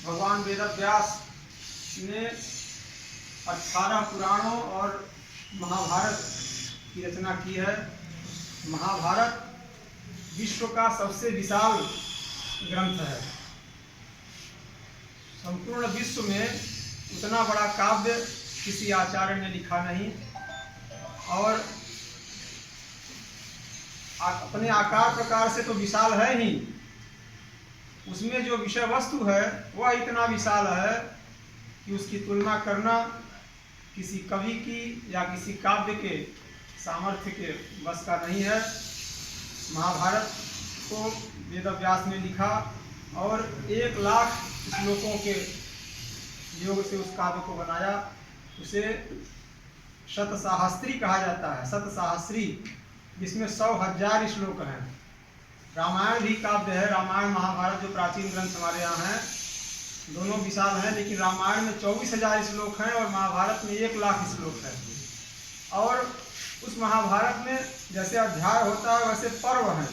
भगवान वेदव्यास ने 18 पुराणों और महाभारत की रचना की है। महाभारत विश्व का सबसे विशाल ग्रंथ है। संपूर्ण विश्व में उतना बड़ा काव्य किसी आचार्य ने लिखा नहीं और अपने आकार प्रकार से तो विशाल है ही, उसमें जो विषय वस्तु है वह इतना विशाल है कि उसकी तुलना करना किसी कवि की या किसी काव्य के सामर्थ्य के बस का नहीं है। महाभारत को वेदव्यास ने लिखा और 1 लाख श्लोकों के योग से उस काव्य को बनाया। उसे शतसाहस्त्री कहा जाता है। शतसाहस्त्री जिसमें 100,000 श्लोक हैं। रामायण भी काव्य है। रामायण महाभारत जो प्राचीन ग्रंथ हमारे यहाँ हैं दोनों विशाल हैं, लेकिन रामायण में 24,000 श्लोक हैं और महाभारत में 1 लाख श्लोक है। और उस महाभारत में जैसे अध्याय होता है वैसे पर्व हैं।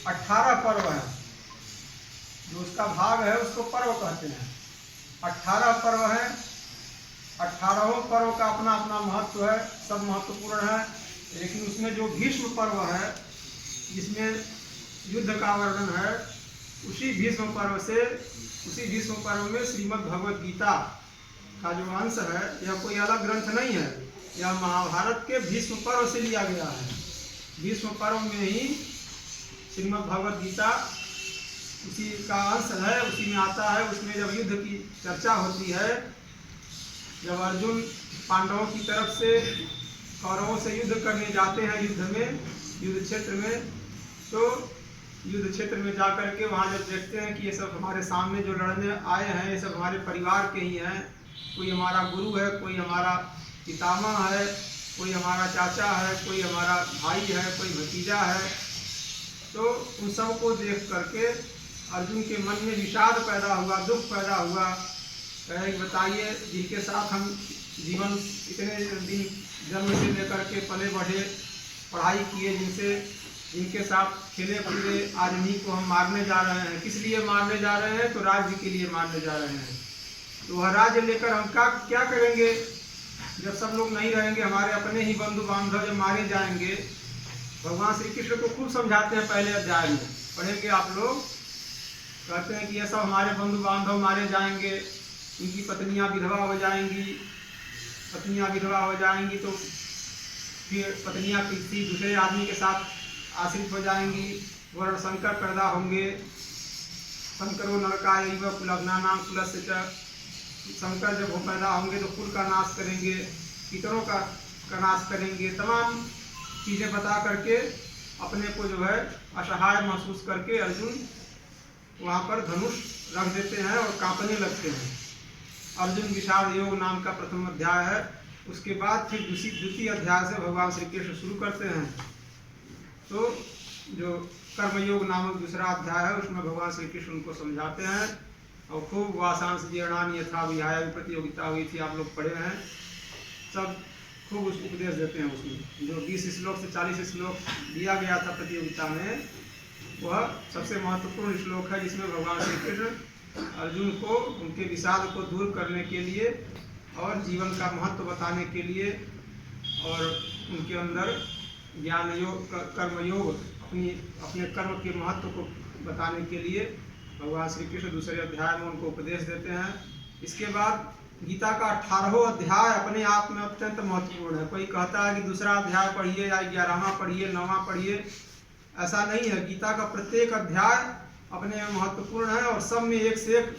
18 पर्व हैं। जो उसका भाग है उसको पर्व कहते हैं। 18 पर्व हैं। 18 पर्व का अपना अपना महत्व है, सब महत्वपूर्ण है। लेकिन उसमें जो भीष्म पर्व है जिसमें युद्ध का वर्णन है, उसी भीष्म पर्व में श्रीमद् भगवद गीता का जो अंश है यह कोई अलग ग्रंथ नहीं है। यह महाभारत के भीष्म पर्व से लिया गया है। भीष्म पर्व में ही श्रीमद् भगवद गीता उसी का अंश है, उसी में आता है। उसमें जब युद्ध की चर्चा होती है, जब अर्जुन पांडवों की तरफ से कौरवों से युद्ध करने जाते हैं युद्ध क्षेत्र में, तो युद्ध क्षेत्र में जाकर के वहाँ जब देखते हैं कि ये सब हमारे सामने जो लड़ने आए हैं ये सब हमारे परिवार के ही हैं, कोई हमारा गुरु है, कोई हमारा पितामह है, कोई हमारा चाचा है, कोई हमारा भाई है, कोई भतीजा है, तो उन सब को देख करके अर्जुन के मन में विषाद पैदा हुआ, दुख पैदा हुआ। कहे बताइए जिनके साथ हम जीवन इतने दिन जन्म से लेकर के पले बढ़े, पढ़ाई किए, जिनके साथ खेले कूदे, आज इन्हीं को हम मारने जा रहे हैं। किस लिए मारने जा रहे हैं? तो राज्य के लिए मारने जा रहे हैं। तो वह राज्य लेकर हम क्या करेंगे जब सब लोग नहीं रहेंगे? हमारे अपने ही बंधु बांधव जब मारे जाएंगे। भगवान श्री कृष्ण को खूब समझाते हैं। पहले अध्याय में पढ़ेंगे आप लोग, कहते हैं कि ये सब हमारे बंधु बांधव मारे जाएंगे, इनकी पत्नियां विधवा हो जाएंगी। पत्नियां विधवा हो जाएंगी तो फिर पत्नियां किसी दूसरे आदमी के साथ आश्रित हो जाएंगी। वर्ण संकर पैदा होंगे। संकरो नरकायैव कुलग्नानां कुलस्य च। संकर जब वो पैदा होंगे तो कुल का नाश करेंगे, पितरों का नाश करेंगे। तमाम चीज़ें बता करके अपने को जो है असहाय महसूस करके अर्जुन वहाँ पर धनुष रख देते हैं और कांपने लगते हैं। अर्जुन विषाद योग नाम का प्रथम अध्याय है। उसके बाद फिर द्वितीय अध्याय से भगवान श्री कृष्ण शुरू करते हैं। तो जो कर्मयोग नामक दूसरा अध्याय है उसमें भगवान श्री कृष्ण उनको समझाते हैं और खूब वासांश जीर्णानि यथा विहाय प्रतियोगिता हुई थी, आप लोग पढ़े हैं। सब खूब उस उपदेश देते हैं। उसमें जो 20 श्लोक से 40 श्लोक दिया गया था प्रतियोगिता में, वह सबसे महत्वपूर्ण श्लोक है जिसमें भगवान श्री कृष्ण अर्जुन को उनके विषाद को दूर करने के लिए और जीवन का महत्व बताने के लिए और उनके अंदर ज्ञान योग, कर्म योग, अपने कर्म के महत्व को बताने के लिए भगवान श्री कृष्ण दूसरे अध्याय में उनको उपदेश देते हैं। इसके बाद गीता का 18वां अध्याय अपने आप में अत्यंत महत्वपूर्ण है। कोई कहता है कि दूसरा अध्याय पढ़िए या 11वां पढ़िए, 9वां पढ़िए, ऐसा नहीं है। गीता का प्रत्येक अध्याय अपने में महत्वपूर्ण है और सब में एक से एक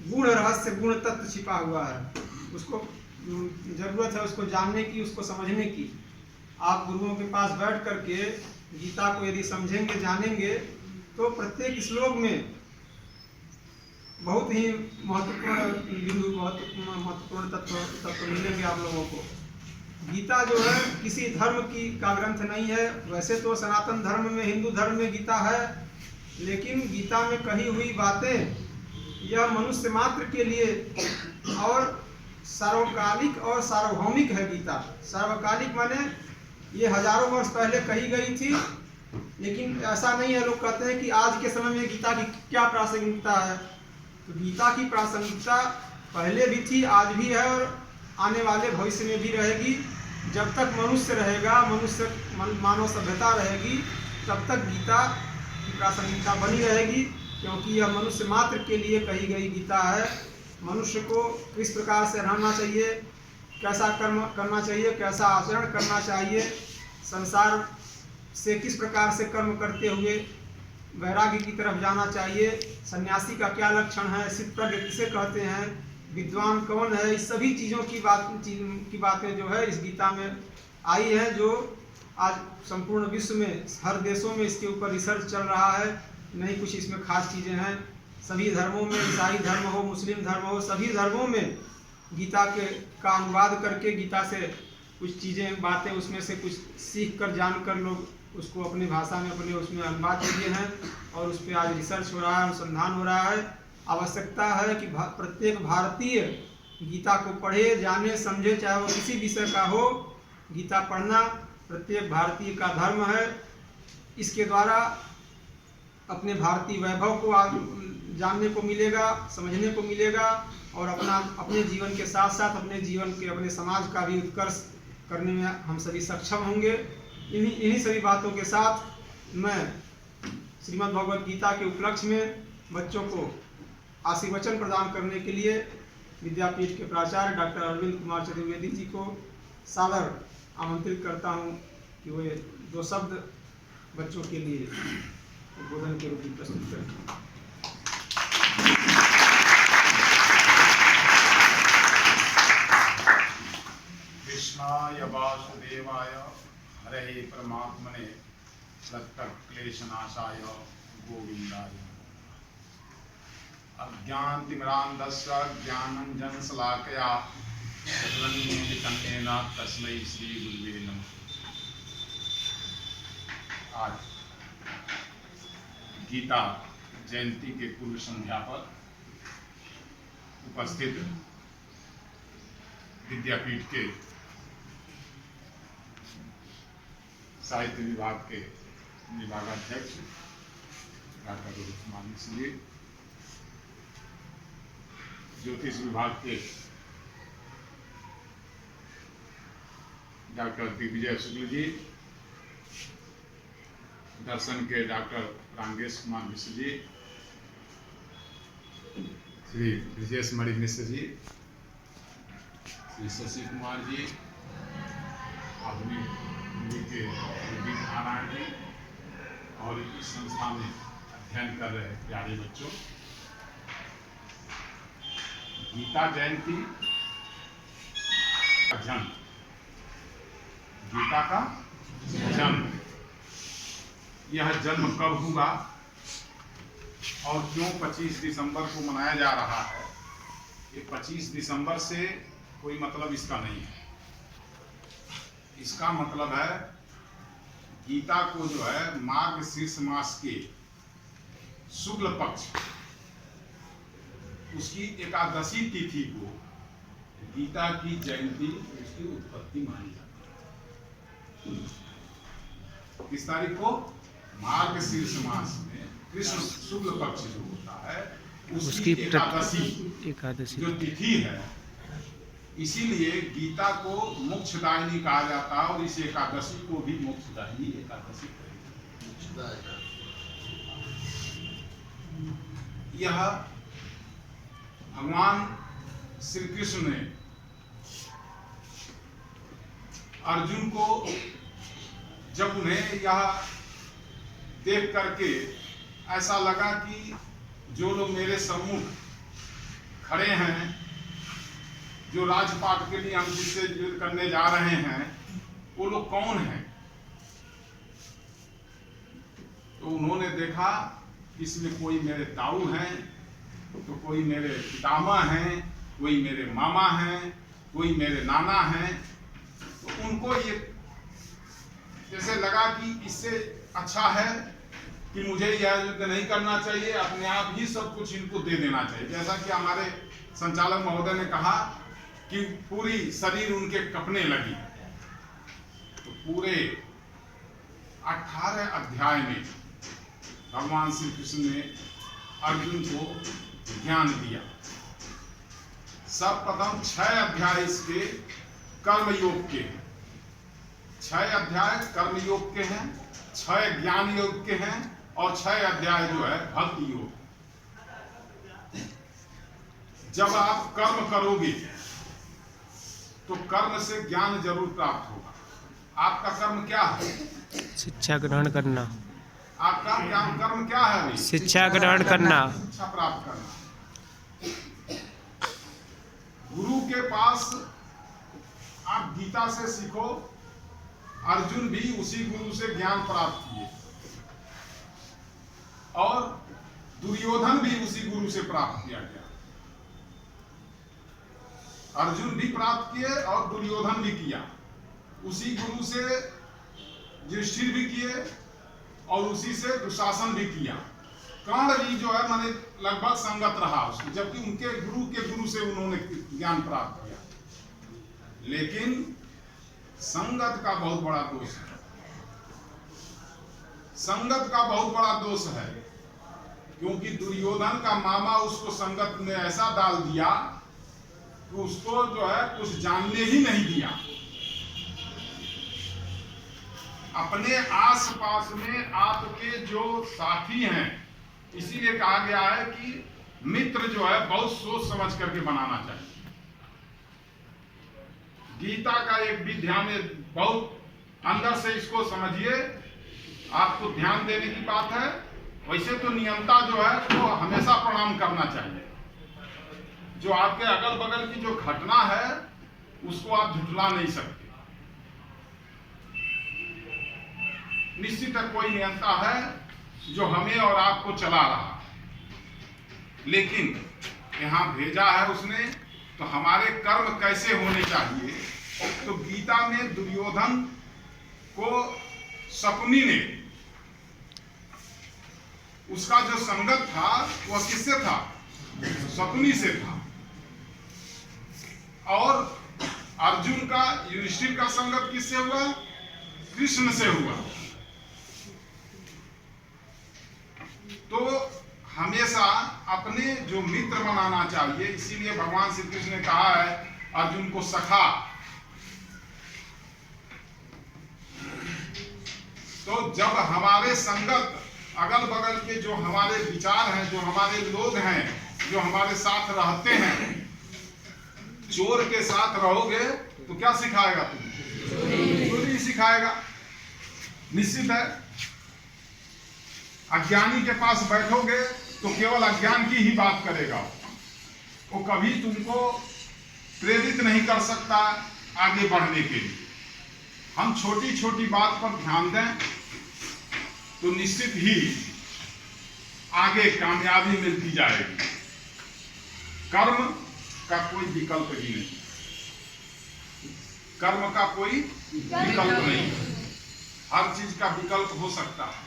गुण रहस्य, गुण तत्व छिपा हुआ है। उसको जरूरत है उसको जानने की, उसको समझने की। आप गुरुओं के पास बैठ करके गीता को यदि समझेंगे, जानेंगे, तो प्रत्येक श्लोक में बहुत ही महत्वपूर्ण बिंदु, महत्वपूर्ण तत्व मिलेंगे आप लोगों को। गीता जो है किसी धर्म का ग्रंथ नहीं है। वैसे तो सनातन धर्म में, हिंदू धर्म में गीता है, लेकिन गीता में कही हुई बातें यह मनुष्य मात्र के लिए और सार्वकालिक और सार्वभौमिक है। गीता सार्वकालिक माने ये हजारों वर्ष पहले कही गई थी, लेकिन ऐसा नहीं है। लोग कहते हैं कि आज के समय में गीता की क्या प्रासंगिकता है। तो गीता की प्रासंगिकता पहले भी थी, आज भी है और आने वाले भविष्य में भी रहेगी। जब तक मनुष्य रहेगा, मानव सभ्यता रहेगी, तब तक गीता की प्रासंगिकता बनी रहेगी, क्योंकि यह मनुष्य मात्र के लिए कही गई गीता है। मनुष्य को किस प्रकार से रहना चाहिए, कैसा कर्म करना चाहिए, कैसा आचरण करना चाहिए, संसार से किस प्रकार से कर्म करते हुए वैराग्य की तरफ जाना चाहिए, सन्यासी का क्या लक्षण है, सिद्धप्रज्ञ किसे कहते हैं, विद्वान कौन है, इस सभी चीज़ों की बातें जो है इस गीता में आई हैं, जो आज संपूर्ण विश्व में हर देशों में इसके ऊपर रिसर्च चल रहा है। नहीं कुछ इसमें खास चीज़ें हैं। सभी धर्मों में, ईसाई धर्म हो, मुस्लिम धर्म हो, सभी धर्मों में गीता का अनुवाद करके गीता से कुछ चीज़ें, बातें उसमें से कुछ सीख कर, जान कर लोग उसको अपनी भाषा में, अपने उसमें अनुवाद किए हैं और उस पर आज रिसर्च हो रहा है, अनुसंधान हो रहा है। आवश्यकता है कि प्रत्येक भारतीय गीता को पढ़े, जाने, समझे, चाहे वो किसी विषय का हो। गीता पढ़ना प्रत्येक भारतीय का धर्म है। इसके द्वारा अपने भारतीय वैभव को जानने को मिलेगा, समझने को मिलेगा और अपने जीवन के साथ साथ अपने जीवन के, अपने समाज का भी उत्कर्ष करने में हम सभी सक्षम होंगे। इन्हीं सभी बातों के साथ मैं श्रीमद् भगवद गीता के उपलक्ष्य में बच्चों को आशीर्वचन प्रदान करने के लिए विद्यापीठ के प्राचार्य डॉक्टर अरविंद कुमार चतुर्वेदी जी को सादर आमंत्रित करता हूं कि वे 2 शब्द बच्चों के लिए उद्बोधन के रूप में प्रस्तुत करें। कृष्णाय वासुदेवाय हरे परमात्मने क्लेशनाशाय गोविंदाय अज्ञानतिमिरान्धस्य ज्ञानाञ्जनशलाकया चतुरन्येन तस्मै श्री गुरुवे नमः। आज गीता जयंती के पूर्व संध्या पर उपस्थित विद्यापीठ के साहित्य विभाग के विभागाध्यक्ष डॉक्टर रोहित कुमार मिश्र जी, ज्योतिष विभाग के डॉक्टर दिग्विजय शुक्ल जी, दर्शन के डॉक्टर रांगेश कुमार मिश्र जी, श्री ब्रजेश मणि मिश्र जी, श्री शशि कुमार जी, आधुनिक के नारायण जी और इस संस्था में अध्ययन कर रहे प्यारे बच्चों, गीता जयंती का जन्म, गीता का जन्म, यह जन्म कब हुआ और क्यों 25 दिसंबर को मनाया जा रहा है, ये 25 दिसंबर से कोई मतलब इसका नहीं है। इसका मतलब है गीता को जो है मार्गशीर्ष मास के शुक्ल पक्ष उसकी एकादशी तिथि को गीता की जयंती, उसकी उत्पत्ति मानी जाती है। किस तारीख को? मार्गशीर्ष मास में कृष्ण शुक्ल पक्ष जो होता है उसकी एकादशी जो तिथि है, इसीलिए गीता को मोक्षदायिनी कहा जाता है और इस एकादशी को भी मोक्षदायिनी एकादशी कहते हैं। यह भगवान श्री कृष्ण ने अर्जुन को जब उन्हें यह देख करके ऐसा लगा कि जो लोग मेरे सम्मुख खड़े हैं, जो राजपाट के लिए हम जिससे युद्ध करने जा रहे हैं, वो लोग कौन हैं, तो उन्होंने देखा इसमें कोई मेरे ताऊ हैं, तो कोई मेरे पितामह हैं, कोई मेरे मामा हैं, कोई मेरे नाना हैं। तो उनको ये जैसे लगा कि इससे अच्छा है कि मुझे यह युद्ध नहीं करना चाहिए, अपने आप ही सब कुछ इनको दे देना चाहिए। जैसा कि हमारे संचालक महोदय ने कहा कि पूरी शरीर उनके कपने लगी। तो पूरे 18 अध्याय में भगवान श्री कृष्ण ने अर्जुन को ज्ञान दिया। सर्वप्रथम 6 अध्याय इसके कर्मयोग के हैं, 6 अध्याय कर्मयोग के हैं, 6 ज्ञान योग के हैं और 6 अध्याय जो है भक्ति योग। जब आप कर्म करोगे तो कर्म से ज्ञान जरूर प्राप्त होगा। आपका कर्म क्या है? शिक्षा ग्रहण करना। आपका कर्म क्या है अभी? शिक्षा ग्रहण करना, शिक्षा प्राप्त करना। गुरु के पास आप गीता से सीखो। अर्जुन भी उसी गुरु से ज्ञान प्राप्त किए और दुर्योधन भी उसी गुरु से प्राप्त किया गया। अर्जुन भी प्राप्त किए और दुर्योधन भी किया। उसी गुरु से युधिष्ठिर भी किए और उसी से दुशासन भी किया। कर्ण भी जो है माने लगभग संगत रहा उसको, जबकि उनके गुरु से उन्होंने ज्ञान प्राप्त किया। लेकिन संगत का बहुत बड़ा दोष है। संगत का बहुत बड़ा दोष है, क्योंकि दुर्योधन का मामा उसको संगत में ऐसा डाल दिया कि उसको जो है कुछ जानने ही नहीं दिया। अपने आस पास में आपके जो साथी हैं, इसीलिए कहा गया है कि मित्र जो है बहुत सोच समझ करके बनाना चाहिए। गीता का एक भी ध्यान, बहुत अंदर से इसको समझिए, आपको ध्यान देने की बात है। वैसे तो नियमता जो है वो हमेशा प्रणाम करना चाहिए। जो आपके अगल बगल की जो घटना है उसको आप झुठला नहीं सकते। निश्चित है कोई नियंता है जो हमें और आपको चला रहा है, लेकिन यहाँ भेजा है उसने, तो हमारे कर्म कैसे होने चाहिए। तो गीता में दुर्योधन को शकुनी ने, उसका जो संगत था वह किससे था? शकुनी से था। और अर्जुन का, युधिष्ठिर का संगत किससे हुआ? कृष्ण से हुआ। तो हमेशा अपने जो मित्र बनाना चाहिए। इसीलिए भगवान श्री कृष्ण ने कहा है अर्जुन को सखा। तो जब हमारे संगत, अगल बगल के जो हमारे विचार हैं, जो हमारे लोग हैं, जो हमारे साथ रहते हैं, चोर के साथ रहोगे तो क्या सिखाएगा? तुम्हें चोरी सिखाएगा, निश्चित है। अज्ञानी के पास बैठोगे तो केवल अज्ञान की ही बात करेगा। वो कभी तुमको प्रेरित नहीं कर सकता आगे बढ़ने के लिए। हम छोटी छोटी बात पर ध्यान दें तो निश्चित ही आगे कामयाबी मिलती जाएगी। कर्म का कोई विकल्प ही नहीं, कर्म का कोई विकल्प नहीं। हर चीज का विकल्प हो सकता है,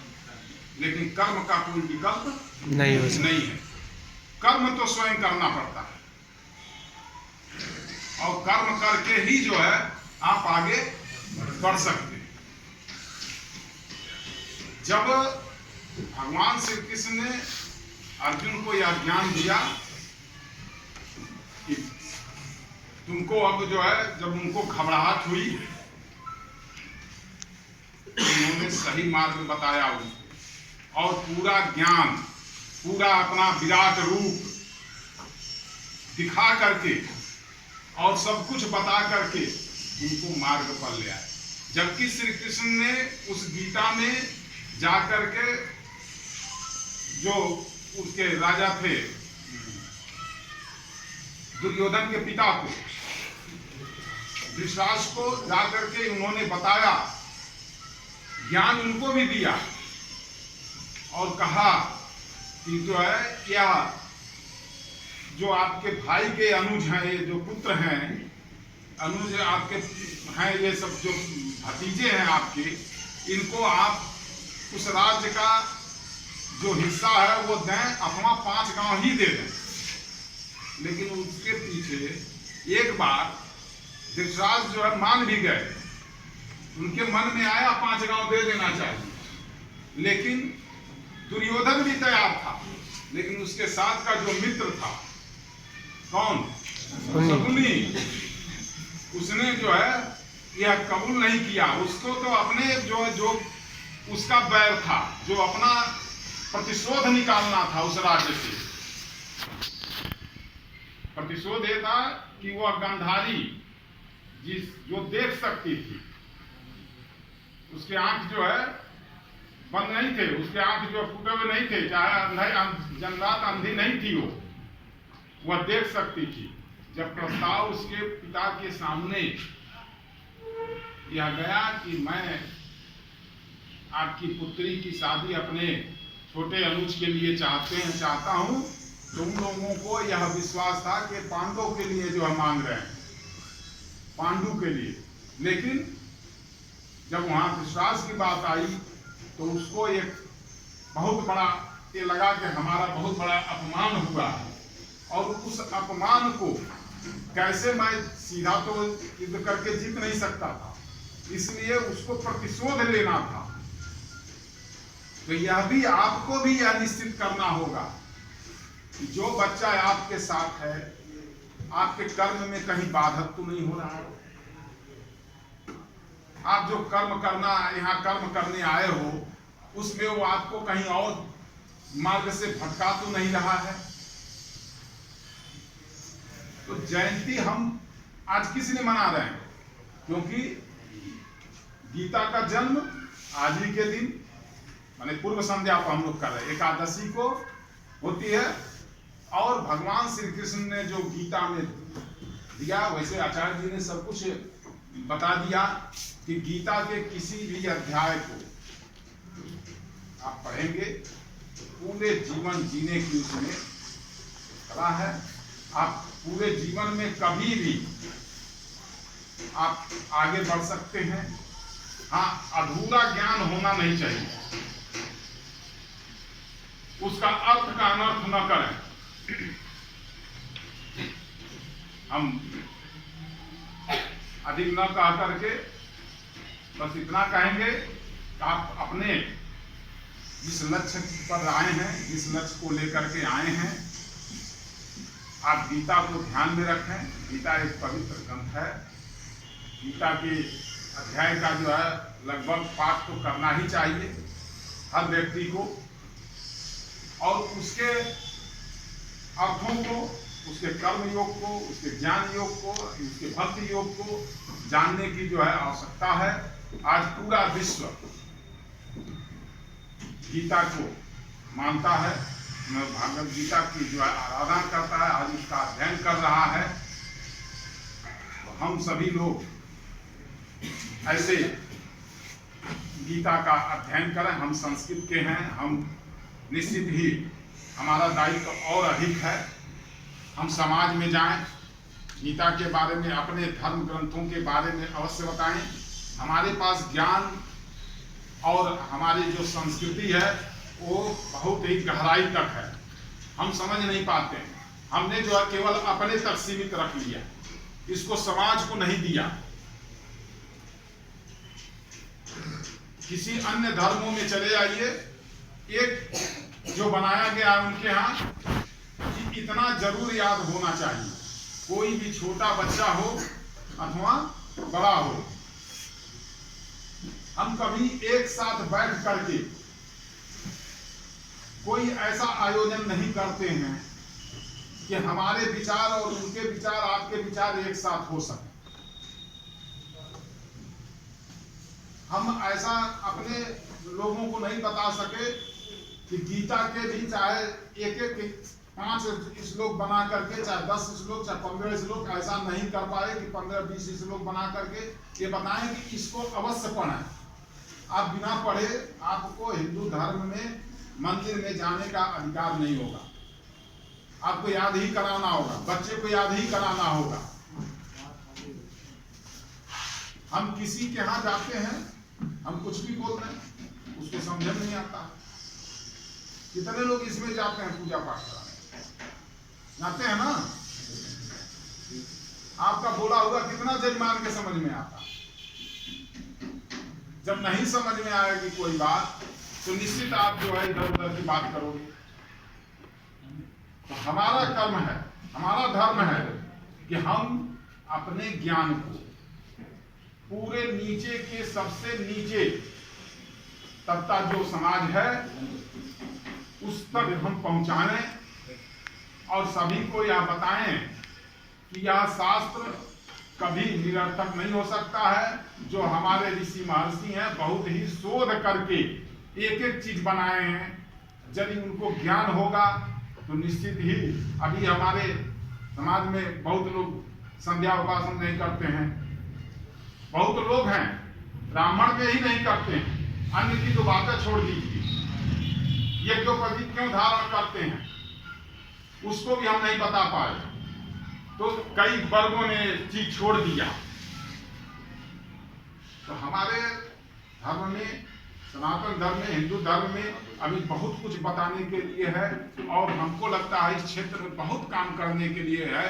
लेकिन कर्म का कोई विकल्प नहीं है। कर्म तो स्वयं करना पड़ता है, और कर्म करके ही जो है आप आगे बढ़ सकते हैं। जब भगवान श्री कृष्ण ने अर्जुन को यह ज्ञान दिया कि तुमको अब जो है, जब उनको घबराहट हुई, उन्होंने सही मार्ग बताया उनको, और पूरा ज्ञान, पूरा अपना विराट रूप दिखा करके और सब कुछ बता करके उनको मार्ग पर ले आए। जबकि श्री कृष्ण ने उस गीता में जाकर के जो उसके राजा थे, दुर्योधन के पिता को, धृतराष्ट्र को जाकर के उन्होंने बताया, ज्ञान उनको भी दिया और कहा कि जो है यह जो आपके भाई के अनुज हैं, ये जो पुत्र हैं, अनुज आपके हैं, ये सब जो भतीजे हैं आपके, इनको आप उस राज्य का जो हिस्सा है वो दें, अपना 5 गांव ही दे दें। लेकिन उसके पीछे एक बार धृतराष्ट्र जो है मान भी गए, उनके मन में आया 5 गांव दे देना चाहिए, लेकिन दुर्योधन भी तैयार था लेकिन उसके साथ का जो मित्र था, कौन? शकुनी। शकुनी, उसने जो है यह कबूल नहीं किया। उसको तो अपने जो उसका बैर था, जो अपना प्रतिशोध निकालना था उस राज्य से। प्रतिशोध ये था कि वह गांधारी जो देख सकती थी, उसके आंख जो है बंद नहीं थे, उसके आंख जो फूटे हुए नहीं थे, चाहे जनरात अंधी नहीं थी, वह देख सकती थी। जब प्रस्ताव उसके पिता के सामने यह गया कि मैं आपकी पुत्री की शादी अपने छोटे अनुज के लिए चाहता हूं, तो उन लोगों को यह विश्वास था कि पांडव के लिए जो है मांग रहे हैं, पांडु के लिए। लेकिन जब वहां विश्वास की बात आई तो उसको एक बहुत बड़ा ये लगा कि हमारा बहुत बड़ा अपमान हुआ है, और उस अपमान को कैसे मैं सीधा तो युद्ध करके जीत नहीं सकता था, इसलिए उसको प्रतिशोध लेना था। तो यह भी आपको भी यह निश्चित करना होगा कि जो बच्चा आपके साथ है, आपके कर्म में कहीं बाधक तो नहीं हो रहा है। आप जो यहाँ कर्म करने आए हो, उसमें वो आपको कहीं और मार्ग से भटका तो नहीं रहा है। तो जयंती हम आज किस लिए मना रहे हैं? क्योंकि गीता का जन्म आज ही के दिन, माने पूर्व संध्या को हम लोग कर रहे हैं, एकादशी को होती है। और भगवान श्री कृष्ण ने जो गीता में दिया, वैसे आचार्य जी ने सब कुछ बता दिया कि गीता के किसी भी अध्याय को आप पढ़ेंगे, पूरे जीवन जीने की उसमें कला है। आप पूरे जीवन में कभी भी आप आगे बढ़ सकते हैं। हाँ, अधूरा ज्ञान होना नहीं चाहिए, उसका अर्थ का अनर्थ न करें। हम अधिक न कह करके बस इतना कहेंगे कि आप अपने जिस लक्ष्य पर आए हैं, जिस लक्ष्य को लेकर के आए हैं, आप गीता को ध्यान में रखें। गीता एक पवित्र ग्रंथ है। गीता के अध्याय का जो है लगभग पाठ तो करना ही चाहिए हर व्यक्ति को, और उसके अर्थों को, उसके कर्म योग को, उसके ज्ञान योग को, उसके भक्ति योग को जानने की जो है आवश्यकता है। आज पूरा विश्व गीता को मानता है, भागवत गीता की जो है आराधना करता है, आज उसका अध्ययन कर रहा है। तो हम सभी लोग ऐसे गीता का अध्ययन करें। हम संस्कृत के हैं, हम निश्चित ही हमारा दायित्व और अधिक है। हम समाज में जाएं, गीता के बारे में, अपने धर्म ग्रंथों के बारे में अवश्य बताएं। हमारे पास ज्ञान और हमारी जो संस्कृति है वो बहुत ही गहराई तक है, हम समझ नहीं पाते हैं। हमने जो है केवल अपने तक सीमित रख लिया, इसको समाज को नहीं दिया। किसी अन्य धर्मों में चले जाइए, एक जो बनाया गया उनके यहाँ कि इतना जरूर याद होना चाहिए, कोई भी छोटा बच्चा हो अथवा बड़ा हो। हम कभी एक साथ बैठ करके कोई ऐसा आयोजन नहीं करते हैं कि हमारे विचार और उनके विचार, आपके विचार एक साथ हो सके। हम ऐसा अपने लोगों को नहीं बता सके कि गीता के भी चाहे एक 5 श्लोक बना करके, चाहे 10 श्लोक, चाहे 15 श्लोक, ऐसा नहीं कर पाए कि 15-20 श्लोक बना करके ये बताएं कि इसको अवश्य पढ़ें। आप बिना पढ़े आपको हिंदू धर्म में मंदिर में जाने का अधिकार नहीं होगा। आपको याद ही कराना होगा, बच्चे को याद ही कराना होगा। हम किसी के यहाँ जाते हैं, हम कुछ भी बोल रहे हैं, उसको समझ में नहीं आता। कितने लोग इसमें जाते हैं पूजा पाठ कराने, जाते हैं ना? आपका बोला हुआ कितना जजमान के समझ में आता। जब नहीं समझ में आएगी कोई बात तो निश्चित आप जो है इधर उधर की बात करोगे। तो हमारा कर्म है, हमारा धर्म है कि हम अपने ज्ञान को पूरे नीचे के सबसे नीचे तक का जो समाज है उस तक हम पहुंचाएं और सभी को यह बताएं कि यह शास्त्र कभी निरर्थक नहीं हो सकता है। जो हमारे ऋषि महर्षि हैं बहुत ही शोध करके एक एक चीज बनाए हैं। यदि उनको ज्ञान होगा तो निश्चित ही, अभी हमारे समाज में बहुत लोग संध्या उपासन नहीं करते हैं, बहुत लोग हैं ब्राह्मण के ही नहीं करते हैं, अन्य की तो बातें छोड़ दीजिए, यज्ञोपवीत क्यों धारण करते हैं उसको भी हम नहीं बता पाए। तो कई वर्गों ने चीज छोड़ दिया। तो हमारे धर्म में, सनातन धर्म में, हिंदू धर्म में अभी बहुत कुछ बताने के लिए है और हमको लगता है इस क्षेत्र में बहुत काम करने के लिए है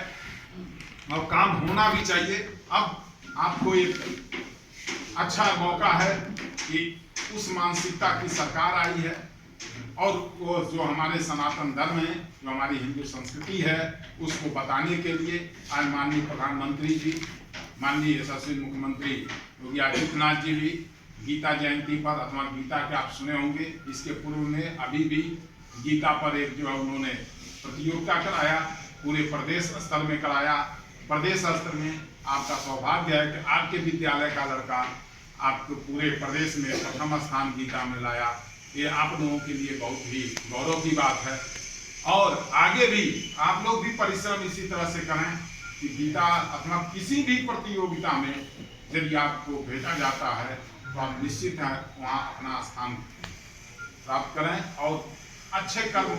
और काम होना भी चाहिए। अब आपको एक अच्छा मौका है कि उस मानसिकता की सरकार आई है और वो जो हमारे सनातन धर्म है, जो हमारी हिंदू संस्कृति है, उसको बताने के लिए आज माननीय प्रधानमंत्री जी, माननीय यशस्वी मुख्यमंत्री योगी आदित्यनाथ जी भी गीता जयंती पर अथवा गीता के आप सुने होंगे, इसके पूर्व में अभी भी गीता पर एक जो है उन्होंने प्रतियोगिता कराया, पूरे प्रदेश स्तर में कराया। प्रदेश स्तर में आपका सौभाग्य है कि आपके विद्यालय का लड़का आपको पूरे प्रदेश में प्रथम स्थान गीता में लाया। ये आप लोगों के लिए बहुत ही गौरव की बात है और आगे भी आप लोग भी परिश्रम इसी तरह से करें कि गीता अथवा किसी भी प्रतियोगिता में यदि आपको भेजा जाता है तो आप निश्चित है वहाँ अपना स्थान प्राप्त करें और अच्छे कर्म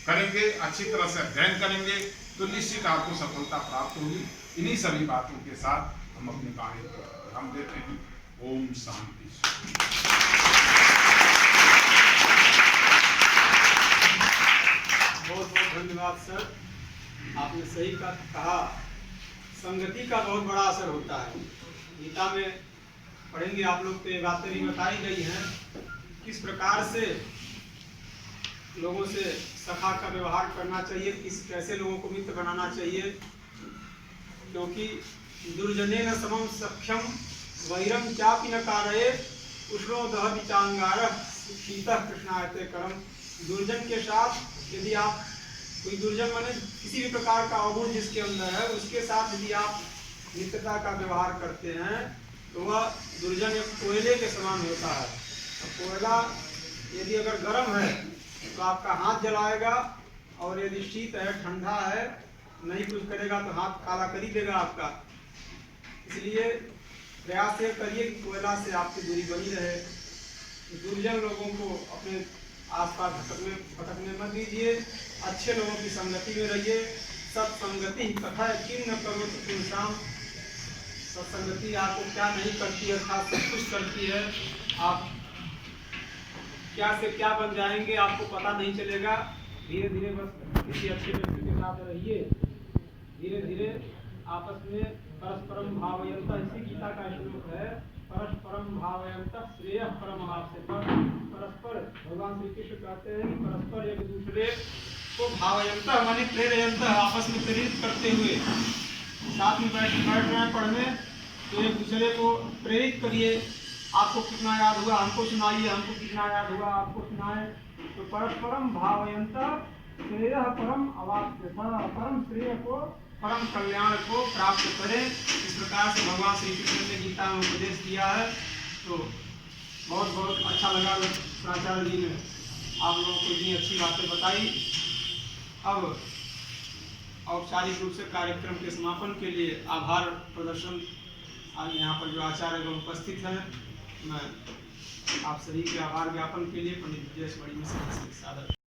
करेंगे, अच्छी तरह से अध्ययन करेंगे तो निश्चित आपको सफलता प्राप्त होगी। इन्हीं सभी बातों के साथ हम अपनी कहानी को विराम देते हैं। ओम शांति। बहुत बहुत धन्यवाद सर, आपने सही कहा। संगति का बहुत बड़ा असर होता है। गीता में पढ़ेंगे आप लोग तो ये बातें भी बताई गई हैं किस प्रकार से लोगों से सखा का व्यवहार करना चाहिए, कैसे लोगों को मित्र बनाना चाहिए। क्योंकि दुर्जनेन समम सख्यम वैरम चापि न कारये उष्णो दहति चांगारः शीतः कृष्णायते करम। दुर्जन के साथ यदि आप, कोई दुर्जन माने किसी भी प्रकार का अवगुण जिसके अंदर है, उसके साथ यदि आप मित्रता का व्यवहार करते हैं तो वह दुर्जन एक कोयले के समान होता है। कोयला यदि अगर गर्म है तो आपका हाथ जलाएगा और यदि शीत है, ठंडा है, नहीं कुछ करेगा तो हाथ काला कर ही देगा आपका। इसलिए प्रयास ये करिए कि कोयला से आपकी दूरी बनी रहे। दुर्जन लोगों को अपने आसपास भटकने मत दीजिए, अच्छे लोगों की संगति में रहिए। सत्संगति कथा किम न करो तो शाम। सत्संगति आपको क्या नहीं करती है, खास सब कुछ करती है। आप क्या से क्या बन जाएंगे आपको पता नहीं चलेगा। धीरे धीरे बस किसी अच्छे व्यक्ति के साथ रहिए, धीरे धीरे आपस में परस्परम भावयन्तः, इसी गीता का श्लोक है, परस्परम भावयन्तः श्रेयः परमाप्स्य। परस्पर भगवान श्री कृष्ण कहते हैं कि परस्पर एक दूसरे को भावयन्तः माने प्रेरयन्तः, आपस में प्रेरित करते हुए साथ में बैठ रहे हैं पढ़ने तो एक दूसरे को प्रेरित करिए। आपको कितना याद हुआ हमको सुनाइए, हमको कितना याद हुआ आपको सुनाए। तो परस्परम भावयन्तः श्रेयः परम अवाप्य, परम श्रेय को, परम कल्याण को प्राप्त करें। इस प्रकार से भगवान श्री कृष्ण ने गीता में उपदेश दिया है। तो बहुत बहुत अच्छा लगा प्राचार्य जी ने आप लोगों को इतनी अच्छी बातें बताई। अब औपचारिक रूप से कार्यक्रम के समापन के लिए आभार प्रदर्शन आज यहाँ पर जो आचार्य उपस्थित हैं, मैं आप सभी के आभार ज्ञापन के लिए पंडित विजय स्मरणीय से सादर